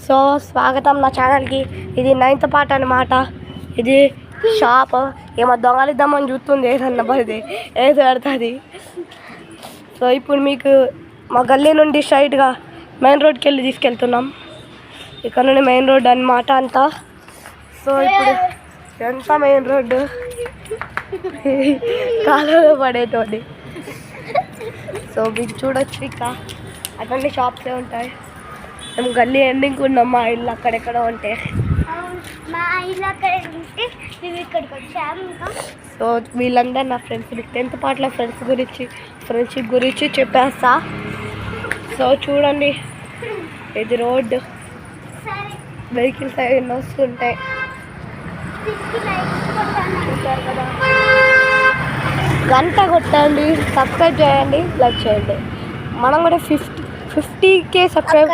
So స్వాగతం నా ఛానల్కి. ఇది 9th పార్ట్ అనమాట. ఇది షాప్ ఏమో దొంగలిద్దామని చూస్తుంది, ఏదన్నా పడితే ఏది పడుతుంది. సో ఇప్పుడు మీకు మా గల్లీ నుండి స్ట్రైట్గా మెయిన్ రోడ్కి వెళ్ళి తీసుకెళ్తున్నాం. ఇక్కడ నుండి మెయిన్ రోడ్ అన్నమాట అంతా. సో ఇప్పుడు ఎంత మెయిన్ రోడ్డు కాలువలో పడేటోడి. సో మీకు చూడొచ్చు, ఇక్కడ అటువంటి షాప్సే ఉంటాయి. మేము గల్లీ ఎండింగ్ ఉన్నాం, మా ఇల్లు అక్కడెక్కడ ఉంటే. సో వీళ్ళందరూ నా ఫ్రెండ్స్. 10th పార్ట్లో ఫ్రెండ్షిప్ గురించి చెప్పేస్తా. సో చూడండి, ఇది రోడ్డు, వెహికల్స్ అవన్నీ వస్తుంటాయి. చూసారు కదా, గంట కొట్టండి, సబ్స్క్రైబ్ చేయండి, లైక్ చేయండి. మనం కూడా 50K సబ్స్క్రైబ్